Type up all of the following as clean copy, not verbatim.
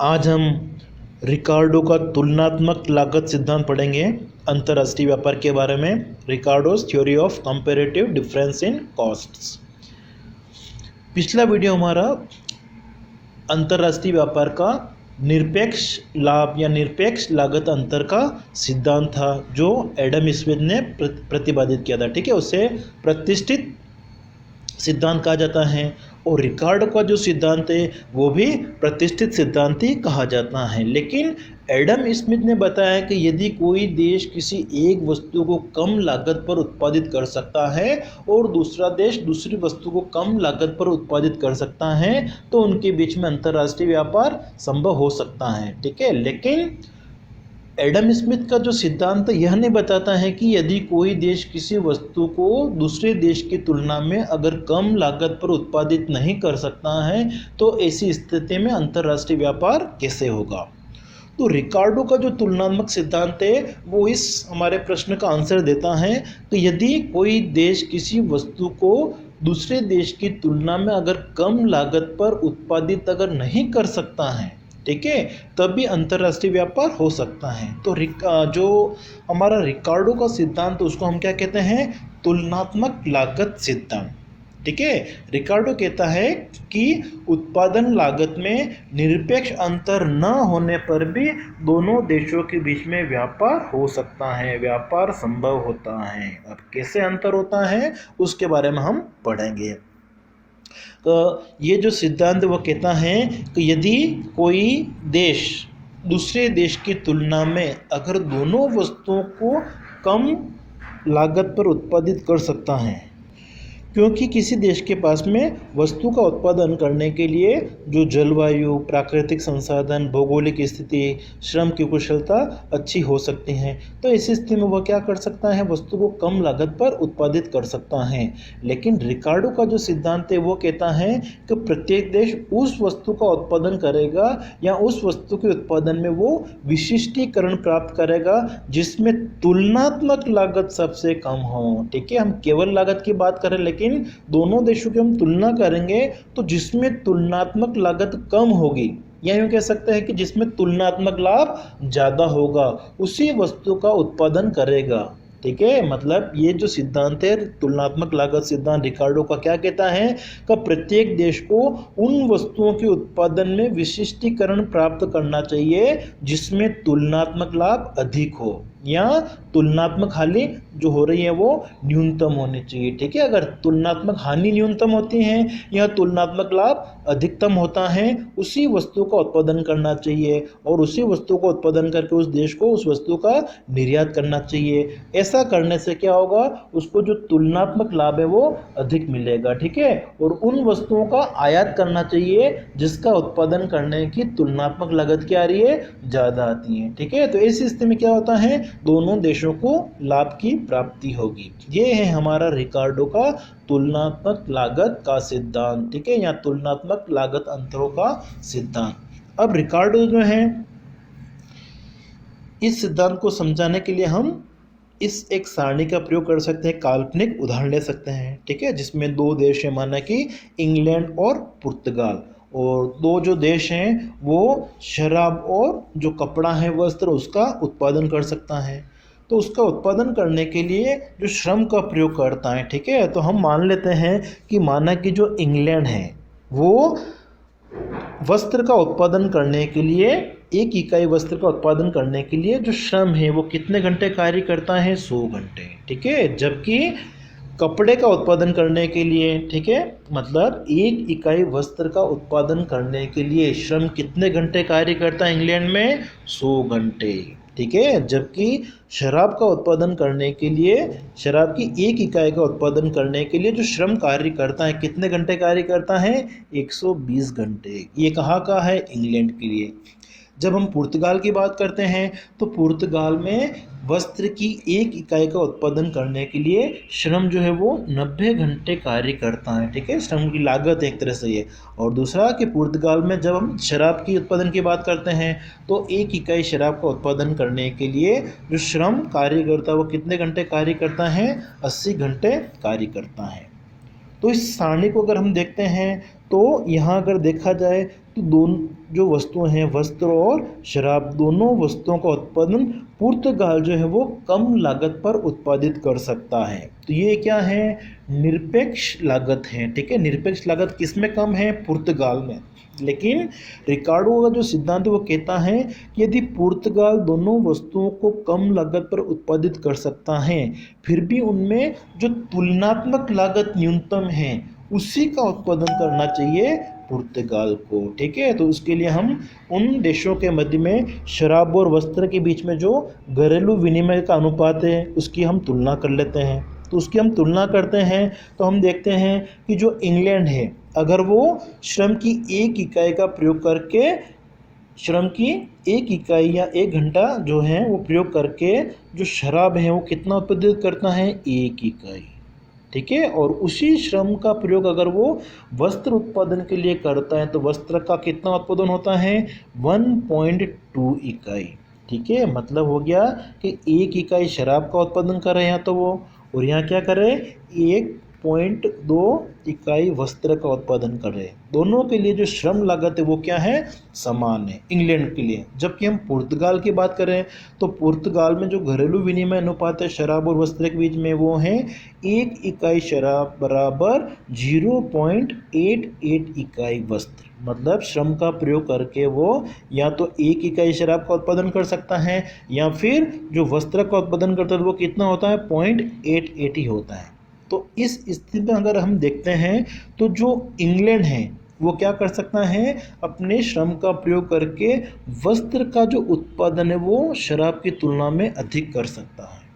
आज हम रिकार्डो का तुलनात्मक लागत सिद्धांत पढ़ेंगे। अंतर्राष्ट्रीय व्यापार के बारे में Ricardo's theory of comparative difference in costs. पिछला वीडियो हमारा अंतर्राष्ट्रीय व्यापार का निरपेक्ष लाभ या निरपेक्ष लागत अंतर का सिद्धांत था, जो एडम स्मिथ ने प्रतिपादित किया था। ठीक है, उसे प्रतिष्ठित सिद्धांत कहा जाता है। और रिकार्डो का जो सिद्धांत है वो भी प्रतिष्ठित सिद्धांत ही कहा जाता है। लेकिन एडम स्मिथ ने बताया कि यदि कोई देश किसी एक वस्तु को कम लागत पर उत्पादित कर सकता है और दूसरा देश दूसरी वस्तु को कम लागत पर उत्पादित कर सकता है तो उनके बीच में अंतर्राष्ट्रीय व्यापार संभव हो सकता है। ठीक है, लेकिन एडम स्मिथ का जो सिद्धांत यह नहीं बताता है कि यदि कोई देश किसी वस्तु को दूसरे देश की तुलना में अगर कम लागत पर उत्पादित नहीं कर सकता है तो ऐसी स्थिति में अंतर्राष्ट्रीय व्यापार कैसे होगा। तो रिकार्डो का जो तुलनात्मक सिद्धांत है वो इस हमारे प्रश्न का आंसर देता है कि यदि कोई देश किसी वस्तु को दूसरे देश की तुलना में अगर कम लागत पर उत्पादित अगर नहीं कर सकता है, ठीक है, तभी अंतर्राष्ट्रीय व्यापार हो सकता है। तो जो हमारा रिकार्डो का सिद्धांत उसको हम क्या कहते हैं, तुलनात्मक लागत सिद्धांत। ठीक है, रिकार्डो कहता है कि उत्पादन लागत में निरपेक्ष अंतर न होने पर भी दोनों देशों के बीच में व्यापार हो सकता है, व्यापार संभव होता है। अब कैसे अंतर होता है उसके बारे में हम पढ़ेंगे। तो ये जो सिद्धांत वो कहता है कि यदि कोई देश दूसरे देश की तुलना में अगर दोनों वस्तुओं को कम लागत पर उत्पादित कर सकता है, क्योंकि किसी देश के पास में वस्तु का उत्पादन करने के लिए जो जलवायु, प्राकृतिक संसाधन, भौगोलिक स्थिति, श्रम की कुशलता अच्छी हो सकती है, तो इस स्थिति में वह क्या कर सकता है, वस्तु को कम लागत पर उत्पादित कर सकता है। लेकिन रिकार्डो का जो सिद्धांत है वो कहता है कि प्रत्येक देश उस वस्तु का उत्पादन करेगा या उस वस्तु के उत्पादन में वो विशिष्टीकरण प्राप्त करेगा जिसमें तुलनात्मक लागत सबसे कम हो। ठीक है, हम केवल लागत की बात करें लेकिन दोनों देशों की हम तुलना करेंगे तो जिसमें तुलनात्मक लागत कम होगी या यूं कह सकते हैं कि जिसमें तुलनात्मक लाभ ज़्यादा होगा उसी वस्तु का उत्पादन करेगा। ठीक है, मतलब ये जो सिद्धांत है तुलनात्मक लागत सिद्धांत रिकार्डो का क्या कहता है कि प्रत्येक देश को उन वस्तुओं के उत्पादन में विशिष्टीकरण प्राप्त करना चाहिए जिसमें तुलनात्मक लाभ अधिक हो या तुलनात्मक हानि जो हो रही है वो न्यूनतम होनी चाहिए। ठीक है, अगर तुलनात्मक हानि न्यूनतम होती है या तुलनात्मक लाभ अधिकतम होता है उसी वस्तु का उत्पादन करना चाहिए और उसी वस्तु का उत्पादन करके उस देश को उस वस्तु का निर्यात करना चाहिए। ऐसा करने से क्या होगा, उसको जो तुलनात्मक लाभ है वो अधिक मिलेगा। ठीक है, और उन वस्तुओं का आयात करना चाहिए जिसका उत्पादन करने की तुलनात्मक लागत क्या आ रही है, ज़्यादा आती है। ठीक है, तो इस स्थिति में क्या होता है, दोनों देशों को लाभ की प्राप्ति होगी। ये है हमारा रिकार्डो का तुलनात्मक लागत का सिद्धांत। ठीक है, या तुलनात्मक लागत अंतरों का सिद्धांत। अब रिकार्डो जो है इस सिद्धांत को समझाने के लिए हम इस एक सारणी का प्रयोग कर सकते हैं, काल्पनिक उदाहरण ले सकते हैं। ठीक है, जिसमें दो देश है, माना कि इंग्लैंड और पुर्तगाल, और दो जो देश हैं वो शराब और जो कपड़ा है, वस्त्र, उसका उत्पादन कर सकता है। तो उसका उत्पादन करने के लिए जो श्रम का प्रयोग करता है, ठीक है, तो हम मान लेते हैं कि माना कि जो इंग्लैंड है वो वस्त्र का उत्पादन करने के लिए, एक इकाई वस्त्र का उत्पादन करने के लिए जो श्रम है वो कितने घंटे कार्य करता है, 100 घंटे। ठीक है, जबकि कपड़े का उत्पादन करने के लिए, ठीक है, मतलब एक इकाई वस्त्र का उत्पादन करने के लिए श्रम कितने घंटे कार्य करता है इंग्लैंड में, 100 घंटे। ठीक है, जबकि शराब का उत्पादन करने के लिए, शराब की एक इकाई का उत्पादन करने के लिए जो श्रम कार्य करता है कितने घंटे कार्य करता है, 120 घंटे। ये कहाँ का है, इंग्लैंड के लिए। जब हम पुर्तगाल की बात करते हैं तो पुर्तगाल में वस्त्र की एक इकाई का उत्पादन करने के लिए श्रम जो है वो 90 घंटे कार्य करता है। ठीक है, श्रम की लागत एक तरह से ये। और दूसरा कि पुर्तगाल में जब हम शराब की उत्पादन की बात करते हैं तो एक इकाई शराब का उत्पादन करने के लिए जो श्रम कार्य करता है वो कितने घंटे कार्य करता है, 80 घंटे कार्य करता है। तो इस सारणी को अगर हम देखते हैं तो यहाँ अगर देखा जाए तो दोनों जो वस्तुएं हैं, वस्त्र और शराब, दोनों वस्तुओं का उत्पादन पुर्तगाल जो है वो कम लागत पर उत्पादित कर सकता है। तो ये क्या है, निरपेक्ष लागत है। ठीक है, निरपेक्ष लागत किस में कम है, पुर्तगाल में। लेकिन रिकार्डो का जो सिद्धांत है वो कहता है कि यदि पुर्तगाल दोनों वस्तुओं को कम लागत पर उत्पादित कर सकता है, फिर भी उनमें जो तुलनात्मक लागत न्यूनतम है उसी का उत्पादन करना चाहिए पुर्तगाल को। ठीक है, तो उसके लिए हम उन देशों के मध्य में शराब और वस्त्र के बीच में जो घरेलू विनिमय का अनुपात है उसकी हम तुलना कर लेते हैं। तो उसकी हम तुलना करते हैं तो हम देखते हैं कि जो इंग्लैंड है, अगर वो श्रम की एक इकाई का प्रयोग करके, श्रम की एक इकाई या एक घंटा जो है वो प्रयोग करके जो शराब है वो कितना उत्पादित करता है, एक इकाई। ठीक है, और उसी श्रम का प्रयोग अगर वो वस्त्र उत्पादन के लिए करता है तो वस्त्र का कितना उत्पादन होता है, 1.2 इकाई। ठीक है, मतलब हो गया कि एक इकाई शराब का उत्पादन कर रहे हैं तो वो, और यहाँ क्या करे, 1.2 इकाई वस्त्र का उत्पादन कर रहे हैं। दोनों के लिए जो श्रम लागत है वो क्या है, समान है इंग्लैंड के लिए। जबकि हम पुर्तगाल की बात करें तो पुर्तगाल में जो घरेलू विनिमय अनुपात है शराब और वस्त्र के बीच में वो है एक इकाई शराब बराबर 0.88 इकाई वस्त्र। मतलब श्रम का प्रयोग करके वो या तो एक इकाई शराब का उत्पादन कर सकता है या फिर जो वस्त्र का उत्पादन करता है वो कितना होता है, 0.88 ही होता है। तो इस स्थिति में अगर हम देखते हैं तो जो इंग्लैंड है वो क्या कर सकता है, अपने श्रम का प्रयोग करके वस्त्र का जो उत्पादन है वो शराब की तुलना में अधिक कर सकता है।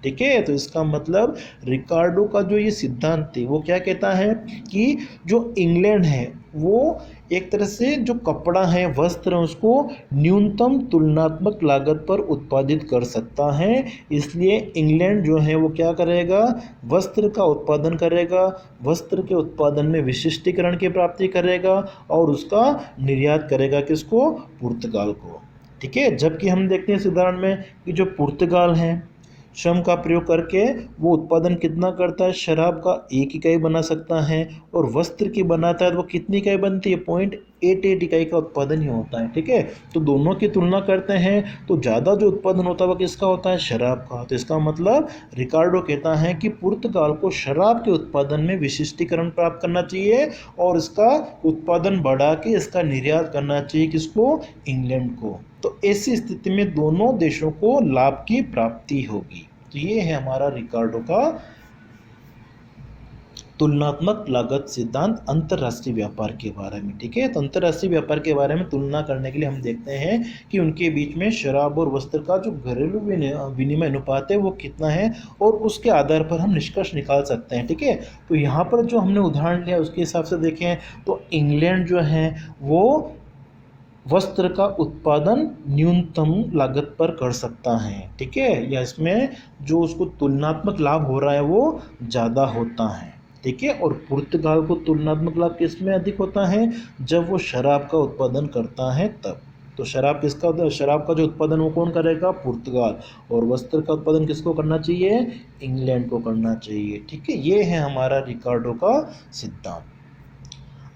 ठीक है, तो इसका मतलब रिकार्डो का जो ये सिद्धांत है वो क्या कहता है कि जो इंग्लैंड है वो एक तरह से जो कपड़ा है, वस्त्र है, उसको न्यूनतम तुलनात्मक लागत पर उत्पादित कर सकता है। इसलिए इंग्लैंड जो है वो क्या करेगा, वस्त्र का उत्पादन करेगा, वस्त्र के उत्पादन में विशिष्टीकरण की प्राप्ति करेगा और उसका निर्यात करेगा किसको, पुर्तगाल को। ठीक है, जबकि हम देखते हैं इस उदाहरण में कि जो पुर्तगाल है श्रम का प्रयोग करके वो उत्पादन कितना करता है, शराब का एक इकाई बना सकता है, और वस्त्र की बनाता है तो वो कितनी इकाई बनती है, 0.88 इकाई का उत्पादन ही होता है। ठीक है, तो दोनों की तुलना करते हैं तो ज़्यादा जो उत्पादन होता है वो किसका होता है, शराब का। तो इसका मतलब रिकार्डो कहता है कि पुर्तगाल को शराब के उत्पादन में विशिष्टीकरण प्राप्त करना चाहिए और इसका उत्पादन बढ़ा के इसका निर्यात करना चाहिए किसको, इंग्लैंड को। तो ऐसी स्थिति में दोनों देशों को लाभ की प्राप्ति होगी। तो ये है हमारा रिकार्डो का तुलनात्मक लागत सिद्धांत अंतर्राष्ट्रीय व्यापार के बारे में। ठीक है, तो अंतर्राष्ट्रीय व्यापार के बारे में तुलना करने के लिए हम देखते हैं कि उनके बीच में शराब और वस्त्र का जो घरेलू विनिमय अनुपात है वो कितना है और उसके आधार पर हम निष्कर्ष निकाल सकते हैं। ठीक है, तो यहाँ पर जो हमने उदाहरण लिया उसके हिसाब से देखें तो इंग्लैंड जो है वो वस्त्र का उत्पादन न्यूनतम लागत पर कर सकता है। ठीक है, या इसमें जो उसको तुलनात्मक लाभ हो रहा है वो ज़्यादा होता है। ठीक है, और पुर्तगाल को तुलनात्मक लाभ किस में अधिक होता है, जब वो शराब का उत्पादन करता है तब। तो शराब किसका होता है, शराब का जो उत्पादन वो कौन करेगा, पुर्तगाल, और वस्त्र का उत्पादन किसको करना चाहिए, इंग्लैंड को करना चाहिए। ठीक है, ये है हमारा रिकार्डो का सिद्धांत।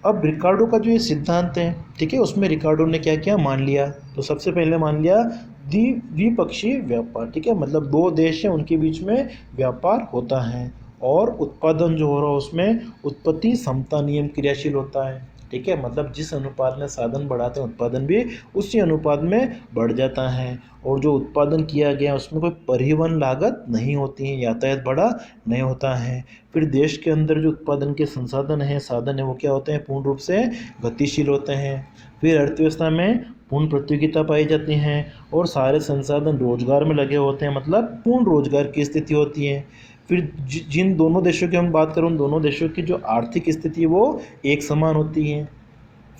अब रिकार्डो का जो ये सिद्धांत है, ठीक है, उसमें रिकार्डो ने क्या क्या मान लिया, तो सबसे पहले मान लिया द्विपक्षीय व्यापार। ठीक है, मतलब दो देश हैं उनके बीच में व्यापार होता है और उत्पादन जो हो रहा है उसमें उत्पत्ति समता नियम क्रियाशील होता है। ठीक है, मतलब जिस अनुपात में साधन बढ़ाते हैं उत्पादन भी उसी अनुपात में बढ़ जाता है, और जो उत्पादन किया गया उसमें कोई परिवहन लागत नहीं होती है, यातायात बड़ा नहीं होता है। फिर देश के अंदर जो उत्पादन के संसाधन हैं, साधन है, वो क्या होते हैं, पूर्ण रूप से गतिशील होते हैं। फिर अर्थव्यवस्था में पूर्ण प्रतियोगिता पाई जाती है और सारे संसाधन रोजगार में लगे होते हैं, मतलब पूर्ण रोजगार की स्थिति होती है। फिर जिन दोनों देशों की हम बात करें उन दोनों देशों की जो आर्थिक स्थिति है वो एक समान होती है।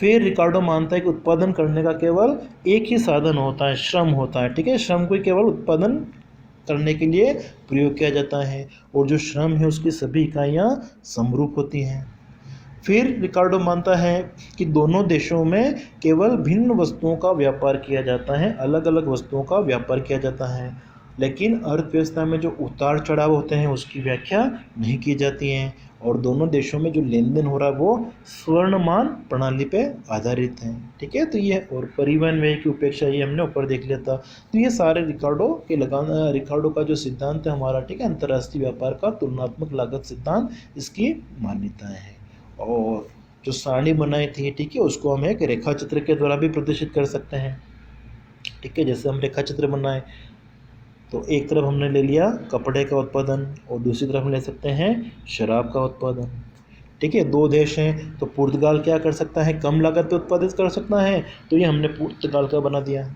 फिर रिकार्डो मानता है कि उत्पादन करने का केवल एक ही साधन होता है, श्रम होता है। ठीक है, श्रम को केवल उत्पादन करने के लिए प्रयोग किया जाता है और जो श्रम है उसकी सभी इकाइयाँ समरूप होती हैं। फिर रिकार्डो मानता है कि दोनों देशों में केवल भिन्न वस्तुओं का व्यापार किया जाता है, अलग अलग वस्तुओं का व्यापार किया जाता है। लेकिन अर्थव्यवस्था में जो उतार चढ़ाव होते हैं उसकी व्याख्या नहीं की जाती है। और दोनों देशों में जो लेन देन हो रहा है वो स्वर्णमान प्रणाली पे आधारित है। ठीक है, तो ये और परिवहन व्यय की उपेक्षा ये हमने ऊपर देख लिया था। तो ये सारे रिकार्डो का जो सिद्धांत है हमारा, ठीक है, अंतर्राष्ट्रीय व्यापार का तुलनात्मक लागत सिद्धांत, इसकी मान्यताएं हैं। और जो सारणी बनाई थी, ठीक है, उसको हम एक रेखा चित्र के द्वारा भी प्रदर्शित कर सकते हैं। ठीक है, जैसे हम रेखा चित्र बनाए तो एक तरफ हमने ले लिया कपड़े का उत्पादन और दूसरी तरफ हम ले सकते हैं शराब का उत्पादन। ठीक है, दो देश हैं, तो पुर्तगाल क्या कर सकता है, कम लागत पे उत्पादित कर सकता है, तो ये हमने पुर्तगाल का बना दिया।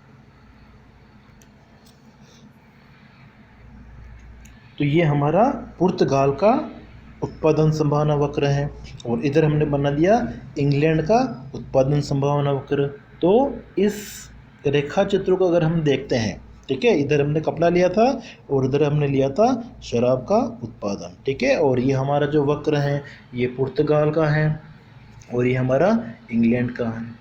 तो ये हमारा पुर्तगाल का उत्पादन संभावना वक्र है और इधर हमने बना दिया इंग्लैंड का उत्पादन संभावना वक्र। तो इस रेखा चित्र को अगर हम देखते हैं, ठीक है, इधर हमने कपड़ा लिया था और उधर हमने लिया था शराब का उत्पादन। ठीक है, और ये हमारा जो वक्र है ये पुर्तगाल का है और ये हमारा इंग्लैंड का है।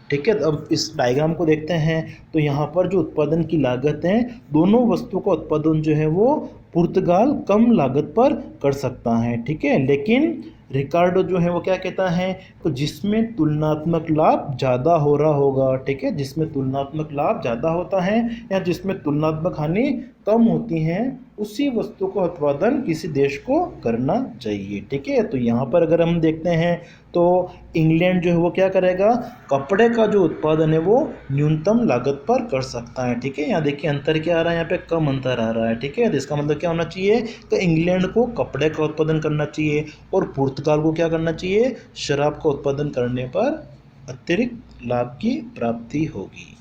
ठीक है, अब इस डायग्राम को देखते हैं तो यहाँ पर जो उत्पादन की लागत है, दोनों वस्तुओं का उत्पादन जो है वो पुर्तगाल कम लागत पर कर सकता है। ठीक है, लेकिन रिकार्डो जो है वो क्या कहता है, तो जिसमें तुलनात्मक लाभ ज़्यादा हो रहा होगा, ठीक है, जिसमें तुलनात्मक लाभ ज़्यादा होता है या जिसमें तुलनात्मक हानि कम होती हैं, उसी वस्तु का उत्पादन किसी देश को करना चाहिए। ठीक है, तो यहाँ पर अगर हम देखते हैं तो इंग्लैंड जो है वो क्या करेगा, कपड़े का जो उत्पादन है वो न्यूनतम लागत पर कर सकता है। ठीक है, यहाँ देखिए अंतर क्या आ रहा है, यहाँ पे कम अंतर आ रहा है। ठीक है, तो इसका मतलब क्या होना चाहिए, तो इंग्लैंड को कपड़े का उत्पादन करना चाहिए और पुर्तगाल को क्या करना चाहिए, शराब का उत्पादन करने पर अतिरिक्त लाभ की प्राप्ति होगी।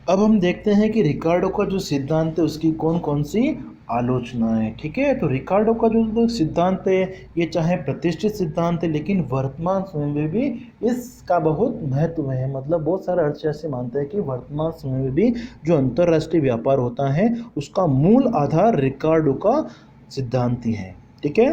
अब हम देखते हैं कि रिकार्डो का जो सिद्धांत है उसकी कौन कौन सी आलोचना है। ठीक है, तो रिकार्डो का जो सिद्धांत है ये चाहे प्रतिष्ठित सिद्धांत है, लेकिन वर्तमान समय में भी इसका बहुत महत्व है। मतलब बहुत सारे अर्थशास्त्री मानते हैं कि वर्तमान समय में भी जो अंतर्राष्ट्रीय व्यापार होता है उसका मूल आधार रिकार्डो का सिद्धांत ही है। ठीक है,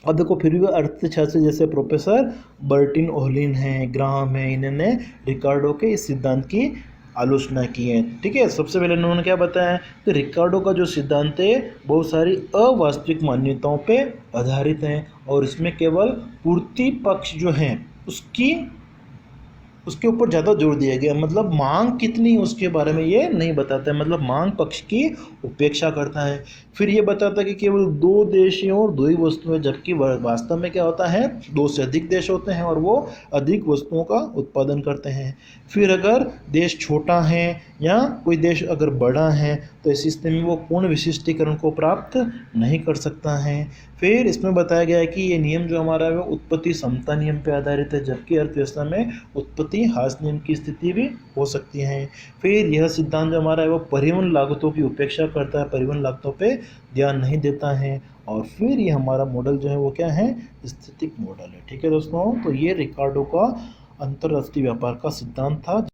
अब देखो फिर भी अर्थशास्त्री जैसे प्रोफेसर बर्टिन ओहलिन हैं, ग्राहम है, इन्होंने रिकार्डो के इस सिद्धांत की आलोचना की है। ठीक है, सबसे पहले उन्होंने क्या बताया कि रिकार्डो का जो सिद्धांत है बहुत सारी अवास्तविक मान्यताओं पे आधारित है और इसमें केवल पूर्ति पक्ष जो है उसके ऊपर ज़्यादा जोर दिया गया। मतलब मांग कितनी उसके बारे में ये नहीं बताता है, मतलब मांग पक्ष की उपेक्षा करता है। फिर ये बताता है कि केवल दो देश हैं और दो ही वस्तुएं, जबकि वास्तव में क्या होता है, दो से अधिक देश होते हैं और वो अधिक वस्तुओं का उत्पादन करते हैं। फिर अगर देश छोटा है या कोई देश अगर बड़ा है तो इस स्थिति में वो पूर्ण विशिष्टीकरण को प्राप्त नहीं कर सकता है। फिर इसमें बताया गया है कि ये नियम जो हमारा है वो उत्पत्ति समता नियम पर आधारित है, जबकि अर्थव्यवस्था में उत्पत्ति ह्रास नियम की स्थिति भी हो सकती है। फिर यह सिद्धांत जो हमारा है वो परिवहन लागतों की उपेक्षा करता है, परिवहन लागतों पे ध्यान नहीं देता है। और फिर ये हमारा मॉडल जो है वो क्या है, स्थितिक मॉडल है। ठीक है दोस्तों, तो ये रिकार्डो का अंतर्राष्ट्रीय व्यापार का सिद्धांत था।